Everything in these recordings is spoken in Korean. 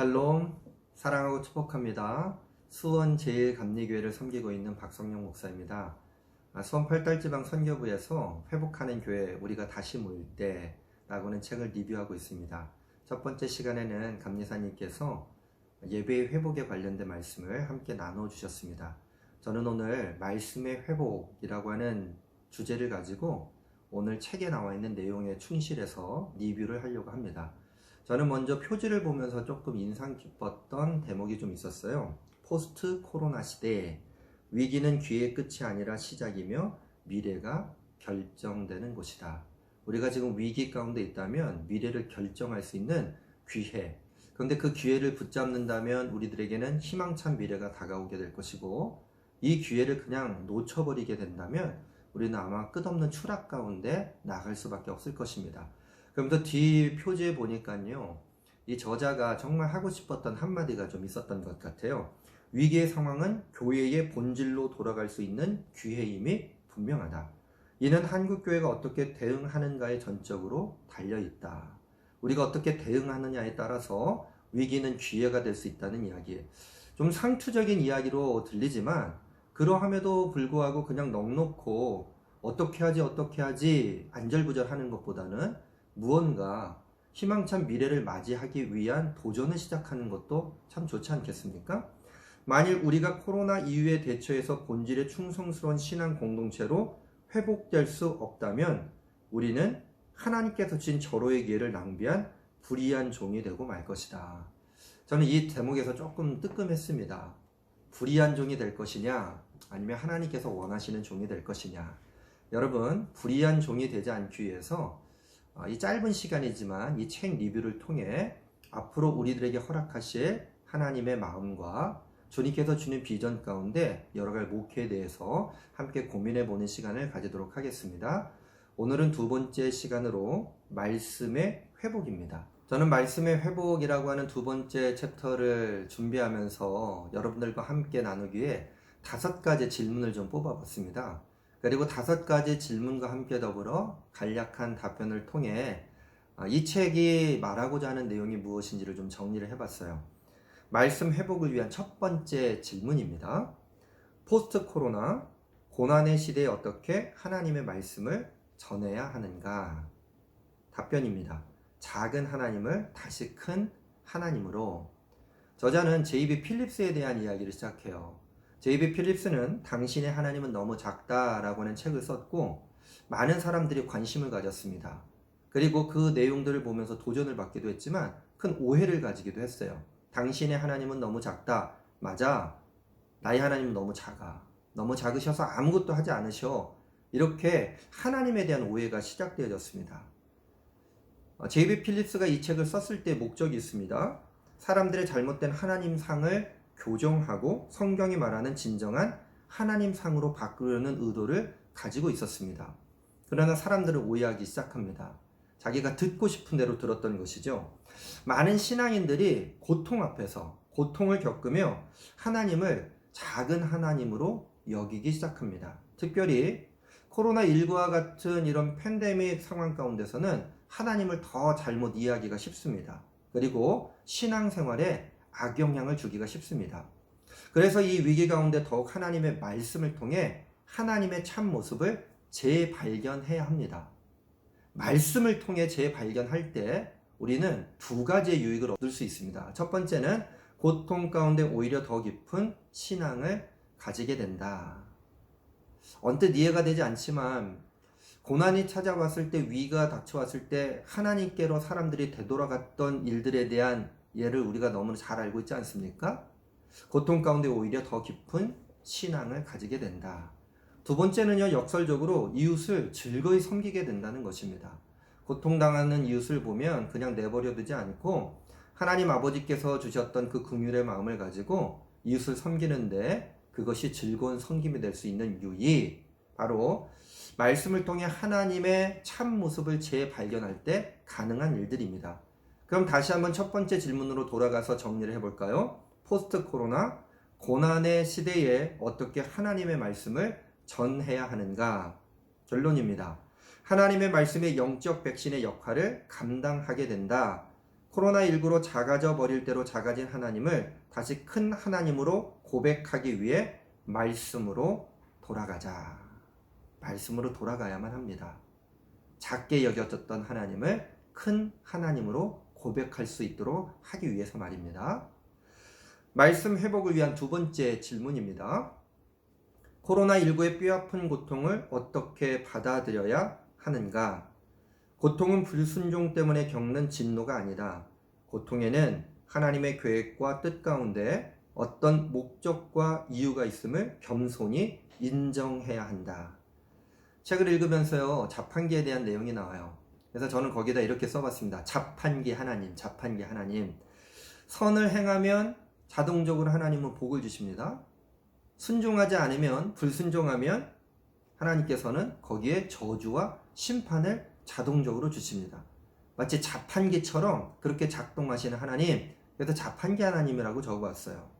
샬롬, 사랑하고 축복합니다. 수원 제1감리교회를 섬기고 있는 박성용 목사입니다. 수원 8달지방 선교부에서 회복하는 교회 우리가 다시 모일 때 라고는 책을 리뷰하고 있습니다. 첫 번째 시간에는 감리사님께서 예배의 회복에 관련된 말씀을 함께 나눠주셨습니다. 저는 오늘 말씀의 회복이라고 하는 주제를 가지고 오늘 책에 나와 있는 내용에 충실해서 리뷰를 하려고 합니다. 저는 먼저 표지를 보면서 조금 인상 깊었던 대목이 좀 있었어요. 포스트 코로나 시대, 위기는 기회의 끝이 아니라 시작이며 미래가 결정되는 곳이다. 우리가 지금 위기 가운데 있다면 미래를 결정할 수 있는 기회. 그런데 그 기회를 붙잡는다면 우리들에게는 희망찬 미래가 다가오게 될 것이고, 이 기회를 그냥 놓쳐버리게 된다면 우리는 아마 끝없는 추락 가운데 나갈 수밖에 없을 것입니다. 그럼 또 뒤 표지에 보니까요, 이 저자가 정말 하고 싶었던 한마디가 좀 있었던 것 같아요. 위기의 상황은 교회의 본질로 돌아갈 수 있는 기회임이 분명하다. 이는 한국교회가 어떻게 대응하는가에 전적으로 달려있다. 우리가 어떻게 대응하느냐에 따라서 위기는 기회가 될 수 있다는 이야기. 좀 상투적인 이야기로 들리지만 그러함에도 불구하고 그냥 넉놓고 어떻게 하지 안절부절하는 것보다는 무언가 희망찬 미래를 맞이하기 위한 도전을 시작하는 것도 참 좋지 않겠습니까? 만일 우리가 코로나 이후의 대처에서 본질에 충성스러운 신앙 공동체로 회복될 수 없다면 우리는 하나님께서 주신 절호의 기회를 낭비한 불의한 종이 되고 말 것이다. 저는 이 대목에서 조금 뜨끔했습니다. 불의한 종이 될 것이냐, 아니면 하나님께서 원하시는 종이 될 것이냐. 여러분, 불의한 종이 되지 않기 위해서 이 짧은 시간이지만 이 책 리뷰를 통해 앞으로 우리들에게 허락하실 하나님의 마음과 주님께서 주는 비전 가운데 여러 가지 목회에 대해서 함께 고민해보는 시간을 가지도록 하겠습니다. 오늘은 두 번째 시간으로 말씀의 회복입니다. 저는 말씀의 회복이라고 하는 두 번째 챕터를 준비하면서 여러분들과 함께 나누기 위해 5가지 질문을 좀 뽑아봤습니다. 그리고 5가지 질문과 함께 더불어 간략한 답변을 통해 이 책이 말하고자 하는 내용이 무엇인지를 좀 정리를 해봤어요. 말씀 회복을 위한 첫 번째 질문입니다. 포스트 코로나 고난의 시대에 어떻게 하나님의 말씀을 전해야 하는가? 답변입니다. 작은 하나님을 다시 큰 하나님으로. 저자는 J.B. 필립스에 대한 이야기를 시작해요. J.B. 필립스는 당신의 하나님은 너무 작다라고 하는 책을 썼고 많은 사람들이 관심을 가졌습니다. 그리고 그 내용들을 보면서 도전을 받기도 했지만 큰 오해를 가지기도 했어요. 당신의 하나님은 너무 작다. 맞아. 나의 하나님은 너무 작아. 너무 작으셔서 아무것도 하지 않으셔. 이렇게 하나님에 대한 오해가 시작되어졌습니다. J.B. 필립스가 이 책을 썼을 때 목적이 있습니다. 사람들의 잘못된 하나님상을 교정하고 성경이 말하는 진정한 하나님상으로 바꾸려는 의도를 가지고 있었습니다. 그러나 사람들은 오해하기 시작합니다. 자기가 듣고 싶은 대로 들었던 것이죠. 많은 신앙인들이 고통 앞에서 고통을 겪으며 하나님을 작은 하나님으로 여기기 시작합니다. 특별히 코로나19와 같은 이런 팬데믹 상황 가운데서는 하나님을 더 잘못 이해하기가 쉽습니다. 그리고 신앙생활에 악영향을 주기가 쉽습니다. 그래서 이 위기 가운데 더욱 하나님의 말씀을 통해 하나님의 참 모습을 재발견해야 합니다. 말씀을 통해 재발견할 때 우리는 2가지의 유익을 얻을 수 있습니다. 첫 번째는 고통 가운데 오히려 더 깊은 신앙을 가지게 된다. 언뜻 이해가 되지 않지만 고난이 찾아왔을 때, 위기가 닥쳐왔을 때 하나님께로 사람들이 되돌아갔던 일들에 대한 예를 우리가 너무나 잘 알고 있지 않습니까? 고통 가운데 오히려 더 깊은 신앙을 가지게 된다. 두 번째는요, 역설적으로 이웃을 즐거이 섬기게 된다는 것입니다. 고통당하는 이웃을 보면 그냥 내버려 두지 않고 하나님 아버지께서 주셨던 그 긍휼의 마음을 가지고 이웃을 섬기는데 그것이 즐거운 섬김이 될 수 있는 유익, 바로 말씀을 통해 하나님의 참 모습을 재발견할 때 가능한 일들입니다. 그럼 다시 한번 첫 번째 질문으로 돌아가서 정리를 해볼까요? 포스트 코로나 고난의 시대에 어떻게 하나님의 말씀을 전해야 하는가? 결론입니다. 하나님의 말씀의 영적 백신의 역할을 감당하게 된다. 코로나19로 작아져 버릴 대로 작아진 하나님을 다시 큰 하나님으로 고백하기 위해 말씀으로 돌아가자. 말씀으로 돌아가야만 합니다. 작게 여겨졌던 하나님을 큰 하나님으로 고백할 수 있도록 하기 위해서 말입니다. 말씀 회복을 위한 두 번째 질문입니다. 코로나19의 뼈아픈 고통을 어떻게 받아들여야 하는가? 고통은 불순종 때문에 겪는 진노가 아니다. 고통에는 하나님의 계획과 뜻 가운데 어떤 목적과 이유가 있음을 겸손히 인정해야 한다. 책을 읽으면서요, 자판기에 대한 내용이 나와요. 그래서 저는 거기다 이렇게 써봤습니다. 자판기 하나님, 자판기 하나님. 선을 행하면 자동적으로 하나님은 복을 주십니다. 순종하지 않으면, 불순종하면 하나님께서는 거기에 저주와 심판을 자동적으로 주십니다. 마치 자판기처럼 그렇게 작동하시는 하나님, 그래서 자판기 하나님이라고 적어봤어요.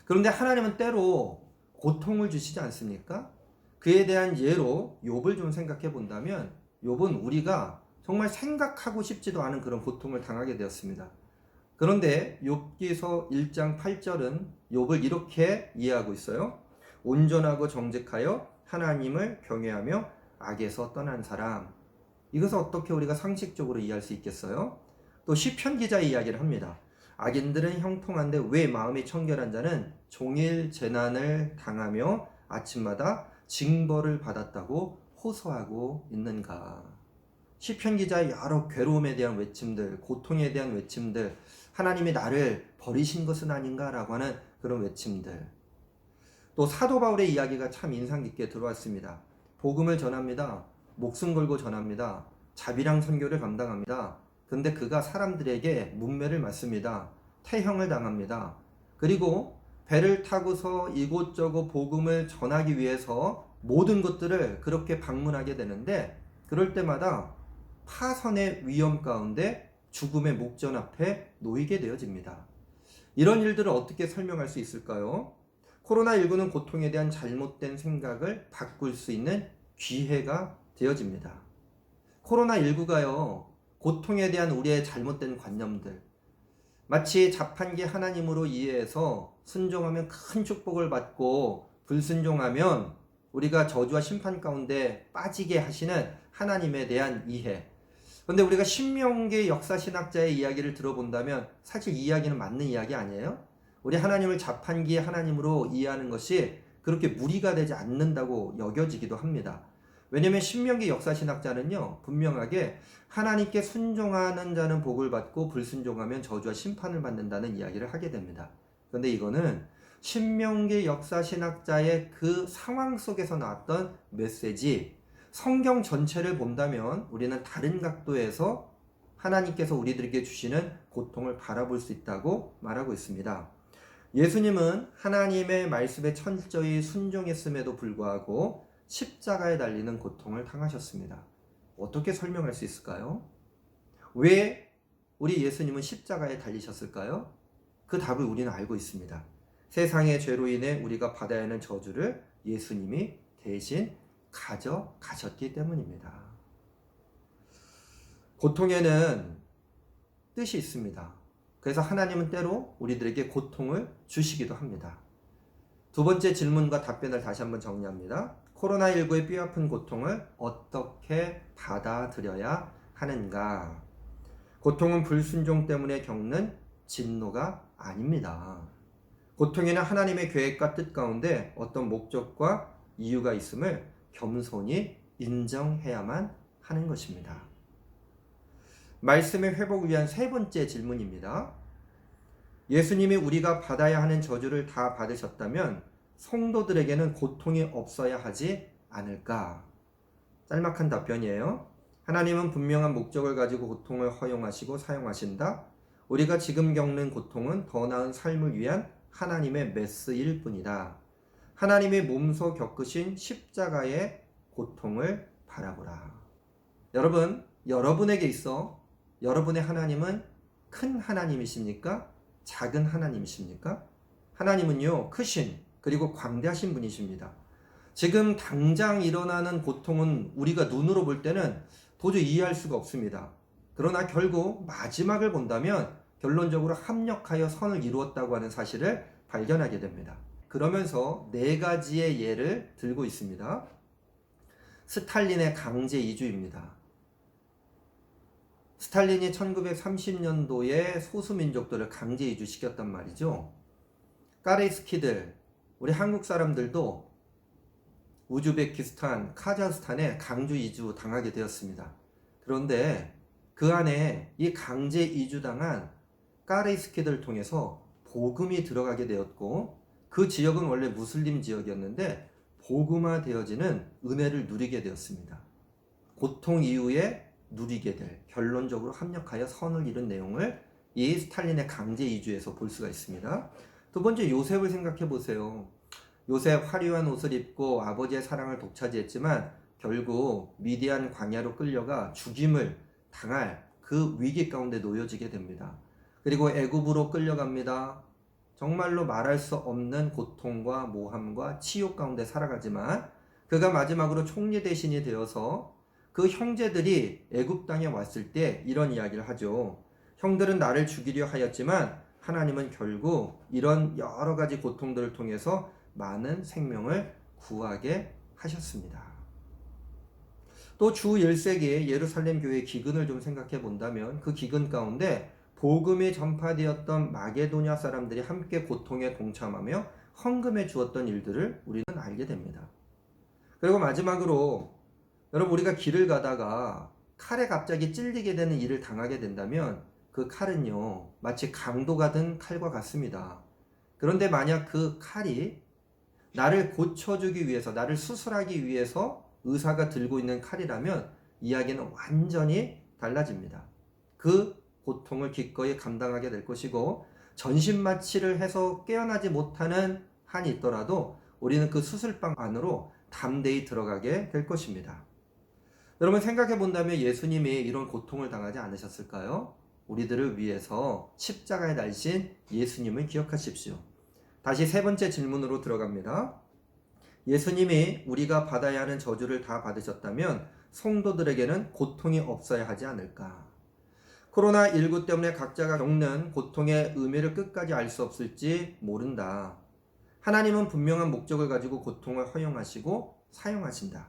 그런데 하나님은 때로 고통을 주시지 않습니까? 그에 대한 예로 욥을 좀 생각해 본다면, 욥은 우리가 정말 생각하고 싶지도 않은 그런 고통을 당하게 되었습니다. 그런데 욥기서 1장 8절은 욥을 이렇게 이해하고 있어요. 온전하고 정직하여 하나님을 경외하며 악에서 떠난 사람. 이것을 어떻게 우리가 상식적으로 이해할 수 있겠어요? 또 시편 기자의 이야기를 합니다. 악인들은 형통한데 왜 마음이 청결한 자는 종일 재난을 당하며 아침마다 징벌을 받았다고 호소하고 있는가? 시편 기자의 여러 괴로움에 대한 외침들, 고통에 대한 외침들, 하나님이 나를 버리신 것은 아닌가라고 하는 그런 외침들. 또 사도 바울의 이야기가 참 인상 깊게 들어왔습니다. 복음을 전합니다. 목숨 걸고 전합니다. 자비랑 선교를 감당합니다. 근데 그가 사람들에게 문매를 맞습니다. 태형을 당합니다. 그리고 배를 타고서 이곳저곳 복음을 전하기 위해서 모든 것들을 그렇게 방문하게 되는데, 그럴 때마다 파선의 위험 가운데 죽음의 목전 앞에 놓이게 되어집니다. 이런 일들을 어떻게 설명할 수 있을까요? 코로나19는 고통에 대한 잘못된 생각을 바꿀 수 있는 기회가 되어집니다. 코로나19가요, 고통에 대한 우리의 잘못된 관념들, 마치 자판기 하나님으로 이해해서 순종하면 큰 축복을 받고 불순종하면 우리가 저주와 심판 가운데 빠지게 하시는 하나님에 대한 이해. 그런데 우리가 신명기 역사신학자의 이야기를 들어본다면 사실 이 이야기는 맞는 이야기 아니에요? 우리 하나님을 자판기 하나님으로 이해하는 것이 그렇게 무리가 되지 않는다고 여겨지기도 합니다. 왜냐하면 신명기 역사신학자는요, 분명하게 하나님께 순종하는 자는 복을 받고 불순종하면 저주와 심판을 받는다는 이야기를 하게 됩니다. 그런데 이거는 신명기 역사신학자의 그 상황 속에서 나왔던 메시지, 성경 전체를 본다면 우리는 다른 각도에서 하나님께서 우리들에게 주시는 고통을 바라볼 수 있다고 말하고 있습니다. 예수님은 하나님의 말씀에 철저히 순종했음에도 불구하고 십자가에 달리는 고통을 당하셨습니다. 어떻게 설명할 수 있을까요? 왜 우리 예수님은 십자가에 달리셨을까요? 그 답을 우리는 알고 있습니다. 세상의 죄로 인해 우리가 받아야 하는 저주를 예수님이 대신 가져가셨기 때문입니다. 고통에는 뜻이 있습니다. 그래서 하나님은 때로 우리들에게 고통을 주시기도 합니다. 두 번째 질문과 답변을 다시 한번 정리합니다. 코로나19의 뼈아픈 고통을 어떻게 받아들여야 하는가? 고통은 불순종 때문에 겪는 진노가 아닙니다. 고통에는 하나님의 계획과 뜻 가운데 어떤 목적과 이유가 있음을 겸손히 인정해야만 하는 것입니다. 말씀의 회복을 위한 세 번째 질문입니다. 예수님이 우리가 받아야 하는 저주를 다 받으셨다면 성도들에게는 고통이 없어야 하지 않을까? 짤막한 답변이에요. 하나님은 분명한 목적을 가지고 고통을 허용하시고 사용하신다. 우리가 지금 겪는 고통은 더 나은 삶을 위한 하나님의 메스일 뿐이다. 하나님의 몸소 겪으신 십자가의 고통을 바라보라. 여러분, 여러분에게 있어 여러분의 하나님은 큰 하나님이십니까? 작은 하나님이십니까? 하나님은요, 크신 그리고 광대하신 분이십니다. 지금 당장 일어나는 고통은 우리가 눈으로 볼 때는 도저히 이해할 수가 없습니다. 그러나 결국 마지막을 본다면 결론적으로 합력하여 선을 이루었다고 하는 사실을 발견하게 됩니다. 그러면서 네 가지의 예를 들고 있습니다. 스탈린의 강제 이주입니다. 스탈린이 1930년도에 소수민족들을 강제 이주시켰단 말이죠. 까레이스키들, 우리 한국 사람들도 우즈베키스탄, 카자흐스탄에 강제 이주 당하게 되었습니다. 그런데 그 안에 이 강제 이주당한 까레이스키들을 통해서 복음이 들어가게 되었고, 그 지역은 원래 무슬림 지역이었는데 복음화되어지는 은혜를 누리게 되었습니다. 고통 이후에 누리게 될, 결론적으로 합력하여 선을 이룬 내용을 이 스탈린의 강제 이주에서 볼 수가 있습니다. 두 번째, 요셉을 생각해 보세요. 요셉 화려한 옷을 입고 아버지의 사랑을 독차지했지만 결국 미디안 광야로 끌려가 죽임을 당할 그 위기 가운데 놓여지게 됩니다. 그리고 애굽으로 끌려갑니다. 정말로 말할 수 없는 고통과 모함과 치욕 가운데 살아가지만 그가 마지막으로 총리 대신이 되어서 그 형제들이 애굽 땅에 왔을 때 이런 이야기를 하죠. 형들은 나를 죽이려 하였지만 하나님은 결국 이런 여러 가지 고통들을 통해서 많은 생명을 구하게 하셨습니다. 또 주 1세기의 예루살렘 교회의 기근을 좀 생각해 본다면 그 기근 가운데 복음이 전파되었던 마게도냐 사람들이 함께 고통에 동참하며 헌금해 주었던 일들을 우리는 알게 됩니다. 그리고 마지막으로 여러분, 우리가 길을 가다가 칼에 갑자기 찔리게 되는 일을 당하게 된다면 그 칼은요 마치 강도가 든 칼과 같습니다. 그런데 만약 그 칼이 나를 고쳐주기 위해서, 나를 수술하기 위해서 의사가 들고 있는 칼이라면 이야기는 완전히 달라집니다. 그 고통을 기꺼이 감당하게 될 것이고, 전신마취를 해서 깨어나지 못하는 한이 있더라도 우리는 그 수술방 안으로 담대히 들어가게 될 것입니다. 여러분, 생각해 본다면 예수님이 이런 고통을 당하지 않으셨을까요? 우리들을 위해서 십자가에 달리신 예수님을 기억하십시오. 다시 세 번째 질문으로 들어갑니다. 예수님이 우리가 받아야 하는 저주를 다 받으셨다면 성도들에게는 고통이 없어야 하지 않을까? 코로나19 때문에 각자가 겪는 고통의 의미를 끝까지 알 수 없을지 모른다. 하나님은 분명한 목적을 가지고 고통을 허용하시고 사용하신다.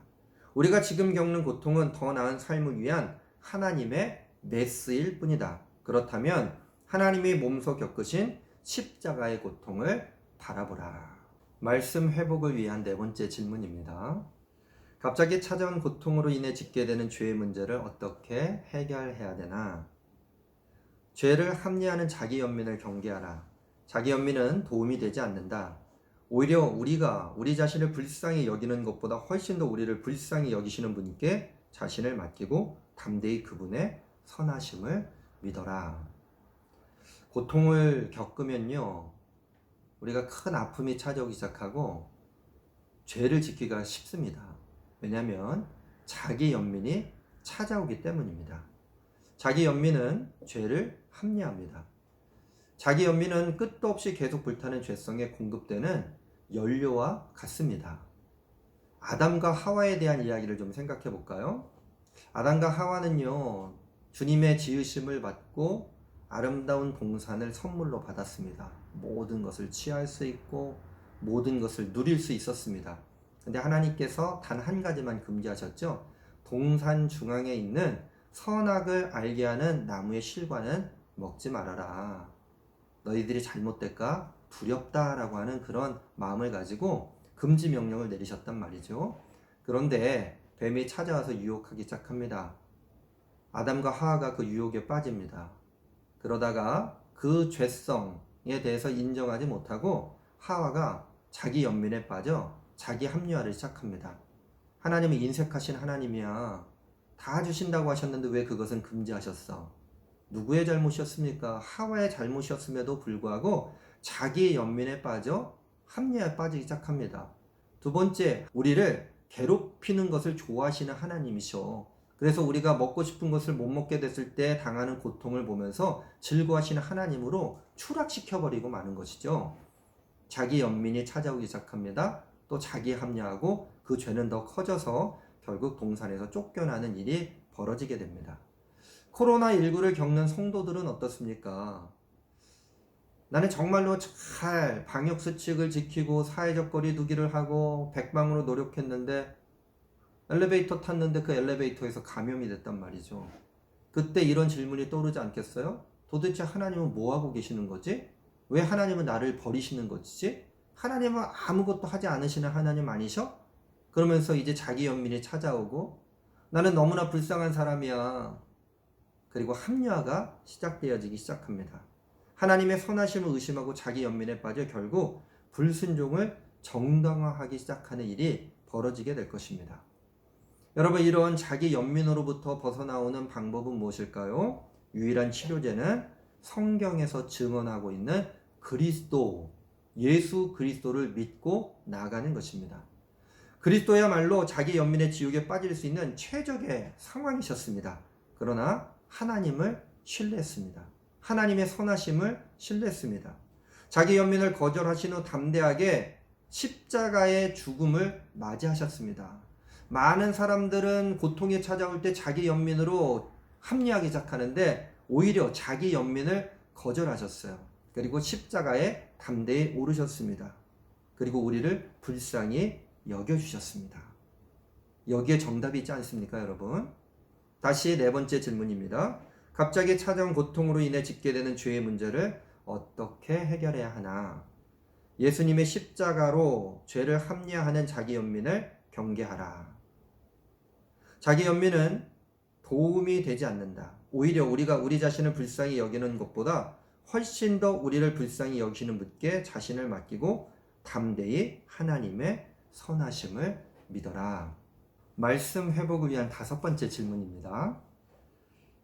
우리가 지금 겪는 고통은 더 나은 삶을 위한 하나님의 메스일 뿐이다. 그렇다면 하나님이 몸소 겪으신 십자가의 고통을 바라보라. 말씀 회복을 위한 네 번째 질문입니다. 갑자기 찾아온 고통으로 인해 짓게 되는 죄의 문제를 어떻게 해결해야 되나? 죄를 합리화하는 자기 연민을 경계하라. 자기 연민은 도움이 되지 않는다. 오히려 우리가 우리 자신을 불쌍히 여기는 것보다 훨씬 더 우리를 불쌍히 여기시는 분께 자신을 맡기고 담대히 그분의 선하심을 믿어라. 고통을 겪으면요, 우리가 큰 아픔이 찾아오기 시작하고 죄를 짓기가 쉽습니다. 왜냐하면 자기 연민이 찾아오기 때문입니다. 자기 연민은 죄를 합리화합니다. 자기 연민은 끝도 없이 계속 불타는 죄성에 공급되는 연료와 같습니다. 아담과 하와에 대한 이야기를 좀 생각해 볼까요? 아담과 하와는요, 주님의 지으심을 받고 아름다운 동산을 선물로 받았습니다. 모든 것을 취할 수 있고 모든 것을 누릴 수 있었습니다. 근데 하나님께서 단 한 가지만 금지하셨죠. 동산 중앙에 있는 선악을 알게 하는 나무의 실과는 먹지 말아라. 너희들이 잘못될까 두렵다라고 하는 그런 마음을 가지고 금지 명령을 내리셨단 말이죠. 그런데 뱀이 찾아와서 유혹하기 시작합니다. 아담과 하와가 그 유혹에 빠집니다. 그러다가 그 죄성에 대해서 인정하지 못하고 하와가 자기 연민에 빠져 자기 합리화를 시작합니다. 하나님은 인색하신 하나님이야. 다 주신다고 하셨는데 왜 그것은 금지하셨어? 누구의 잘못이었습니까? 하와의 잘못이었음에도 불구하고 자기의 연민에 빠져 합리화에 빠지기 시작합니다. 두 번째, 우리를 괴롭히는 것을 좋아하시는 하나님이셔. 그래서 우리가 먹고 싶은 것을 못 먹게 됐을 때 당하는 고통을 보면서 즐거워하시는 하나님으로 추락시켜버리고 마는 것이죠. 자기 연민이 찾아오기 시작합니다. 또 자기 합리화하고 그 죄는 더 커져서 결국 동산에서 쫓겨나는 일이 벌어지게 됩니다. 코로나19를 겪는 성도들은 어떻습니까? 나는 정말로 잘 방역수칙을 지키고 사회적 거리 두기를 하고 백방으로 노력했는데 엘리베이터 탔는데 그 엘리베이터에서 감염이 됐단 말이죠. 그때 이런 질문이 떠오르지 않겠어요? 도대체 하나님은 뭐 하고 계시는 거지? 왜 하나님은 나를 버리시는 거지? 하나님은 아무것도 하지 않으시는 하나님 아니셔? 그러면서 이제 자기 연민이 찾아오고 나는 너무나 불쌍한 사람이야. 그리고 합리화가 시작되어지기 시작합니다. 하나님의 선하심을 의심하고 자기 연민에 빠져 결국 불순종을 정당화하기 시작하는 일이 벌어지게 될 것입니다. 여러분, 이런 자기 연민으로부터 벗어나오는 방법은 무엇일까요? 유일한 치료제는 성경에서 증언하고 있는 그리스도, 예수 그리스도를 믿고 나아가는 것입니다. 그리스도야말로 자기 연민의 지옥에 빠질 수 있는 최적의 상황이셨습니다. 그러나 하나님을 신뢰했습니다. 하나님의 선하심을 신뢰했습니다. 자기 연민을 거절하신 후 담대하게 십자가의 죽음을 맞이하셨습니다. 많은 사람들은 고통이 찾아올 때 자기 연민으로 합리하기 시작하는데 오히려 자기 연민을 거절하셨어요. 그리고 십자가에 담대히 오르셨습니다. 그리고 우리를 불쌍히 여겨주셨습니다. 여기에 정답이 있지 않습니까, 여러분? 다시 네 번째 질문입니다. 갑자기 찾아온 고통으로 인해 짓게 되는 죄의 문제를 어떻게 해결해야 하나? 예수님의 십자가로 죄를 합리화하는 자기 연민을 경계하라. 자기 연민은 도움이 되지 않는다. 오히려 우리가 우리 자신을 불쌍히 여기는 것보다 훨씬 더 우리를 불쌍히 여기시는 분께 자신을 맡기고 담대히 하나님의 선하심을 믿어라. 말씀 회복을 위한 다섯 번째 질문입니다.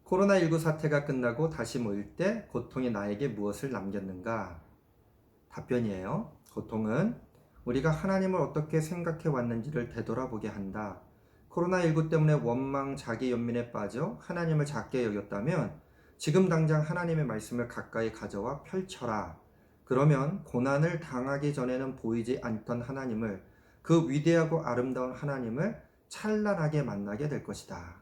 코로나19 사태가 끝나고 다시 모일 때 고통이 나에게 무엇을 남겼는가? 답변이에요. 고통은 우리가 하나님을 어떻게 생각해 왔는지를 되돌아보게 한다. 코로나19 때문에 원망, 자기 연민에 빠져 하나님을 작게 여겼다면 지금 당장 하나님의 말씀을 가까이 가져와 펼쳐라. 그러면 고난을 당하기 전에는 보이지 않던 하나님을, 그 위대하고 아름다운 하나님을 찬란하게 만나게 될 것이다.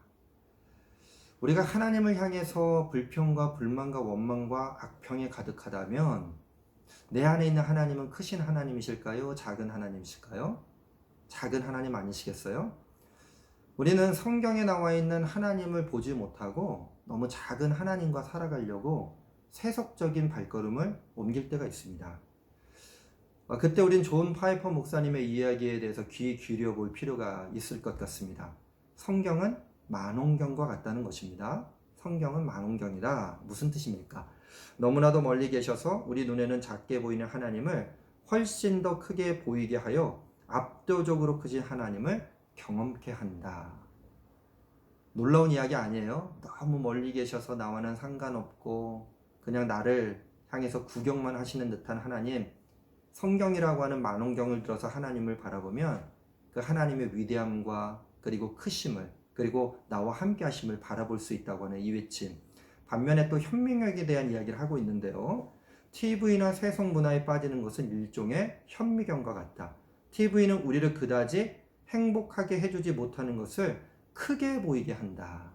우리가 하나님을 향해서 불평과 불만과 원망과 악평이 가득하다면 내 안에 있는 하나님은 크신 하나님이실까요? 작은 하나님이실까요? 작은 하나님 아니시겠어요? 우리는 성경에 나와 있는 하나님을 보지 못하고 너무 작은 하나님과 살아가려고 세속적인 발걸음을 옮길 때가 있습니다. 그때 우린 존 파이퍼 목사님의 이야기에 대해서 귀 기울여 볼 필요가 있을 것 같습니다. 성경은 만원경과 같다는 것입니다. 성경은 만원경이다. 무슨 뜻입니까? 너무나도 멀리 계셔서 우리 눈에는 작게 보이는 하나님을 훨씬 더 크게 보이게 하여 압도적으로 크신 하나님을 경험케 한다. 놀라운 이야기 아니에요? 너무 멀리 계셔서 나와는 상관없고 그냥 나를 향해서 구경만 하시는 듯한 하나님, 성경이라고 하는 만원경을 들어서 하나님을 바라보면 그 하나님의 위대함과 그리고 크심을, 그리고 나와 함께 하심을 바라볼 수 있다고 하는 이 외침. 반면에 또 현민학에 대한 이야기를 하고 있는데요. TV나 세속문화에 빠지는 것은 일종의 현미경과 같다. TV는 우리를 그다지 행복하게 해주지 못하는 것을 크게 보이게 한다.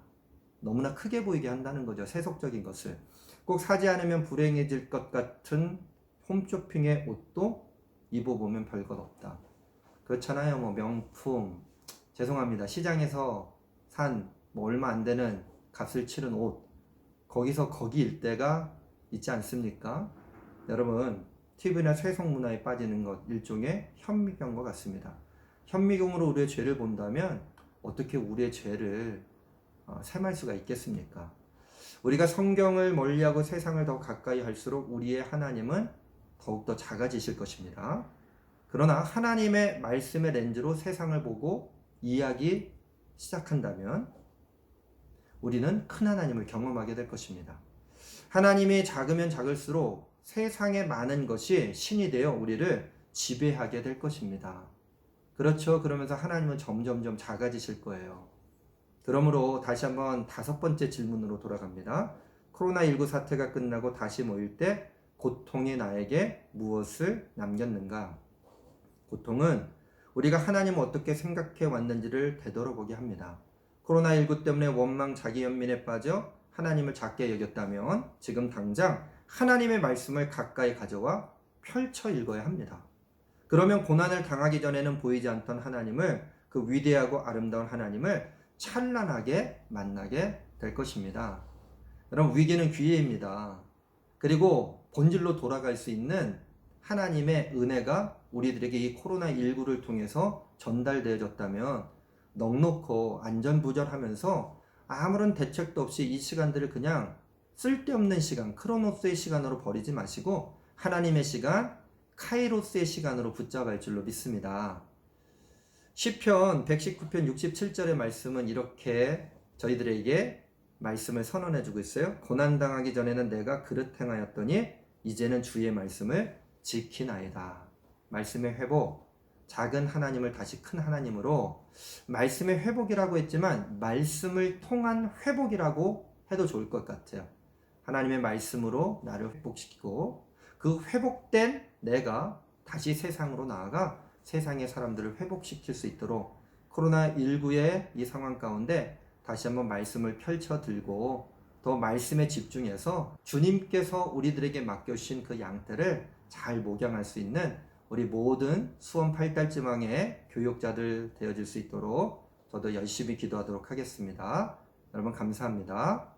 너무나 크게 보이게 한다는 거죠. 세속적인 것을. 꼭 사지 않으면 불행해질 것 같은 홈쇼핑의 옷도 입어보면 별것 없다. 그렇잖아요. 뭐 명품, 죄송합니다. 시장에서 산 뭐 얼마 안 되는 값을 치른 옷, 거기서 거기일 때가 있지 않습니까? 여러분, TV나 세속문화에 빠지는 것 일종의 현미경과 같습니다. 현미경으로 우리의 죄를 본다면 어떻게 우리의 죄를 셈할 수가 있겠습니까? 우리가 성경을 멀리하고 세상을 더 가까이 할수록 우리의 하나님은 더욱더 작아지실 것입니다. 그러나 하나님의 말씀의 렌즈로 세상을 보고 이야기 시작한다면 우리는 큰 하나님을 경험하게 될 것입니다. 하나님이 작으면 작을수록 세상의 많은 것이 신이 되어 우리를 지배하게 될 것입니다. 그렇죠. 그러면서 하나님은 점점점 작아지실 거예요. 그러므로 다시 한번 다섯 번째 질문으로 돌아갑니다. 코로나19 사태가 끝나고 다시 모일 때 고통이 나에게 무엇을 남겼는가? 고통은 우리가 하나님을 어떻게 생각해 왔는지를 되돌아보게 합니다. 코로나19 때문에 원망, 자기 연민에 빠져 하나님을 작게 여겼다면 지금 당장 하나님의 말씀을 가까이 가져와 펼쳐 읽어야 합니다. 그러면 고난을 당하기 전에는 보이지 않던 하나님을, 그 위대하고 아름다운 하나님을 찬란하게 만나게 될 것입니다. 여러분, 위기는 기회입니다. 그리고 본질로 돌아갈 수 있는 하나님의 은혜가 우리들에게 이 코로나19를 통해서 전달되어졌다면 넉넉고 안전부절하면서 아무런 대책도 없이 이 시간들을 그냥 쓸데없는 시간, 크로노스의 시간으로 버리지 마시고 하나님의 시간, 카이로스의 시간으로 붙잡을 줄로 믿습니다. 시편 119편 67절의 말씀은 이렇게 저희들에게 말씀을 선언해주고 있어요. 고난당하기 전에는 내가 그릇 행하였더니 이제는 주의 말씀을 지키나이다. 말씀의 회복, 작은 하나님을 다시 큰 하나님으로, 말씀의 회복이라고 했지만 말씀을 통한 회복이라고 해도 좋을 것 같아요. 하나님의 말씀으로 나를 회복시키고 그 회복된 내가 다시 세상으로 나아가 세상의 사람들을 회복시킬 수 있도록 코로나19의 이 상황 가운데 다시 한번 말씀을 펼쳐 들고 더 말씀에 집중해서 주님께서 우리들에게 맡겨주신 그 양떼를 잘 목양할 수 있는 우리 모든 수원 8달지방의 교육자들 되어질 수 있도록 저도 열심히 기도하도록 하겠습니다. 여러분 감사합니다.